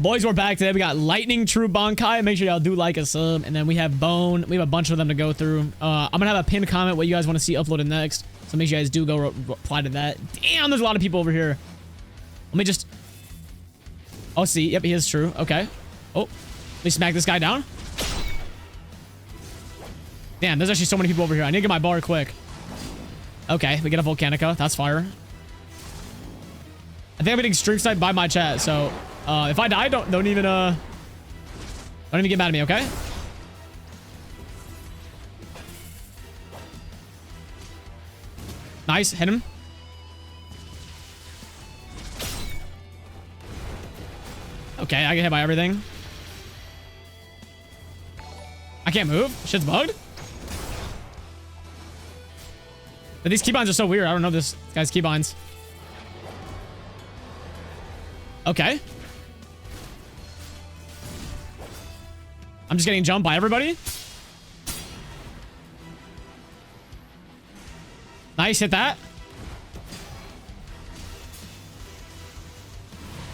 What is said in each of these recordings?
Boys, we're back today. We got Lightning True Bankai. Make sure y'all do like a sub. And then we have Bone. We have a bunch of them to go through. I'm going to have a pinned comment what you guys want to see uploaded next. So make sure you guys do go reply to that. Damn, there's a lot of people over here. Let me just... Oh, see. Yep, he is true. Okay. Oh, let me smack this guy down. Damn, there's actually so many people over here. I need to get my bar quick. Okay, we get a Volcanica. That's fire. I think I'm getting streak sniped by my chat, so... if I die, don't even get mad at me, okay? Nice, hit him. Okay, I get hit by everything. I can't move. Shit's bugged. But these keybinds are so weird. I don't know this guy's keybinds. Okay. I'm just getting jumped by everybody. Nice, hit that.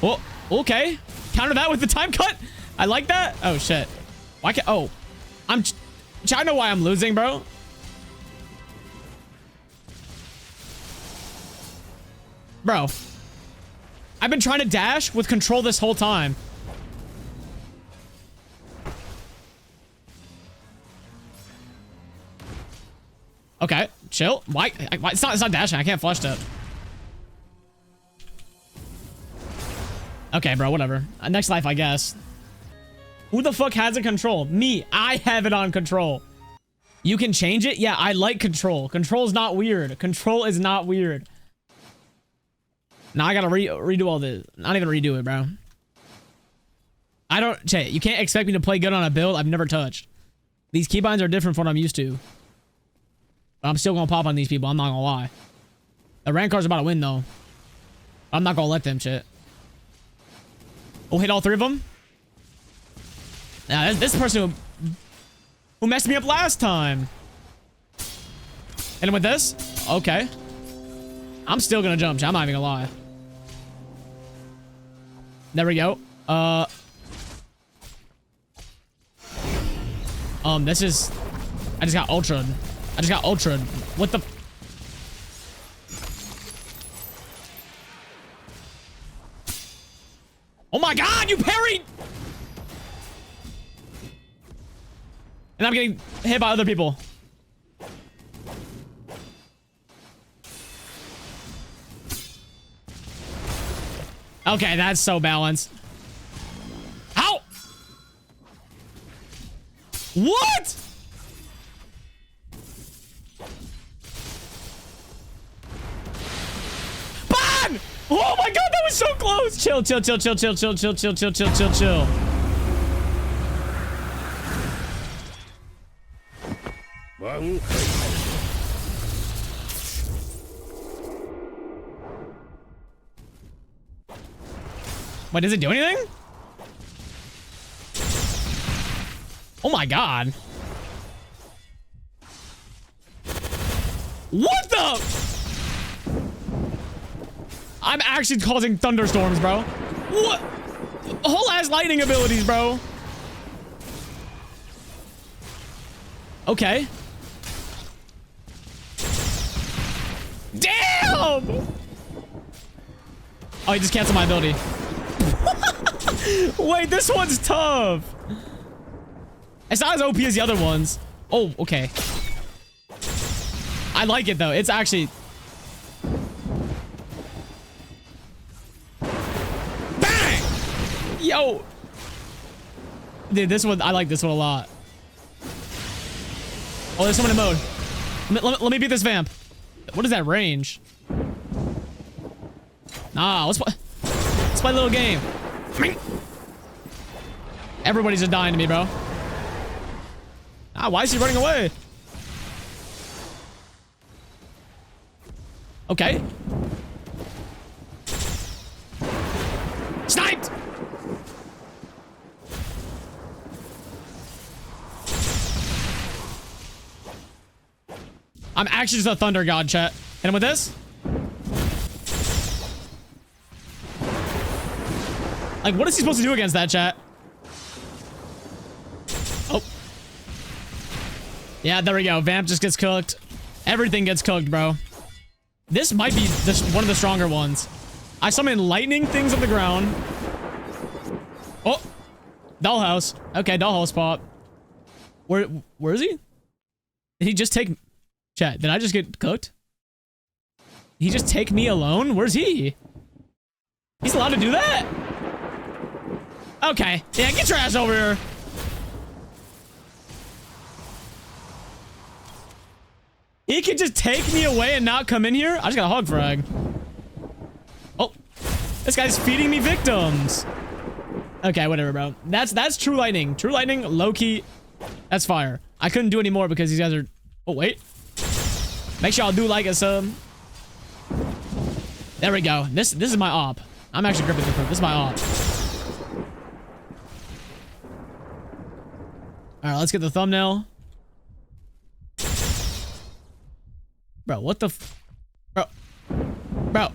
Oh, okay. Counter that with the time cut. I like that. Oh, shit. Why can't... Oh. I know why I'm losing, bro. Bro. I've been trying to dash with control this whole time. Okay, chill. Why? It's not dashing. I can't flush it. Okay, bro, whatever. Next life, I guess. Who the fuck has a control? Me. I have it on control. You can change it? Yeah, I like control. Control is not weird. Control is not weird. Now I gotta redo all this. Not even redo it, bro. I don't... Chay, you can't expect me to play good on a build I've never touched. These keybinds are different from what I'm used to. I'm still gonna pop on these people. I'm not gonna lie. The rank card's about to win, though. I'm not gonna let them shit. Oh, hit all three of them? Now, this person who messed me up last time. Hit him with this? Okay. I'm still gonna jump. I'm not even gonna lie. There we go. This is... I just got ultra'd. I just got ultra'd. What the... Oh my god, you parried! And I'm getting hit by other people. Okay, that's so balanced. Ow! What? Ban! Oh my god, that was so close! Chill, chill, chill, chill, chill, chill, chill, chill, chill, chill, chill, chill. Wait, does it do anything? Oh my god. What the? I'm actually causing thunderstorms, bro. What? Whole ass lightning abilities, bro. Okay. Damn! Oh, he just canceled my ability. Wait, this one's tough. It's not as OP as the other ones. Oh, okay. I like it, though. It's actually... Bang! Yo! Dude, this one... I like this one a lot. Oh, there's someone in mode. Let me beat this vamp. What is that range? Nah, let's play a little game. Everybody's just dying to me, bro. Ah, why is he running away? Okay. Sniped! I'm actually just a thunder god, chat. Hit him with this. Like, what is he supposed to do against that, chat? Oh. Yeah, there we go. Vamp just gets cooked. Everything gets cooked, bro. This might be one of the stronger ones. I summon lightning things on the ground. Oh. Dollhouse. Okay, dollhouse pop. Where is he? Did he just take... Chat, did I just get cooked? Did he just take me alone? Where's he? He's allowed to do that? Okay. Yeah, get your ass over here. He could just take me away and not come in here? I just got a hog frag. Oh. This guy's feeding me victims. Okay, whatever, bro. That's true lightning. True lightning, low-key. That's fire. I couldn't do any more because these guys are... Oh, wait. Make sure y'all do like us, There we go. This is my op. I'm actually gripping the proof. This is my op. Alright, let's get the thumbnail. Bro, what the f... Bro.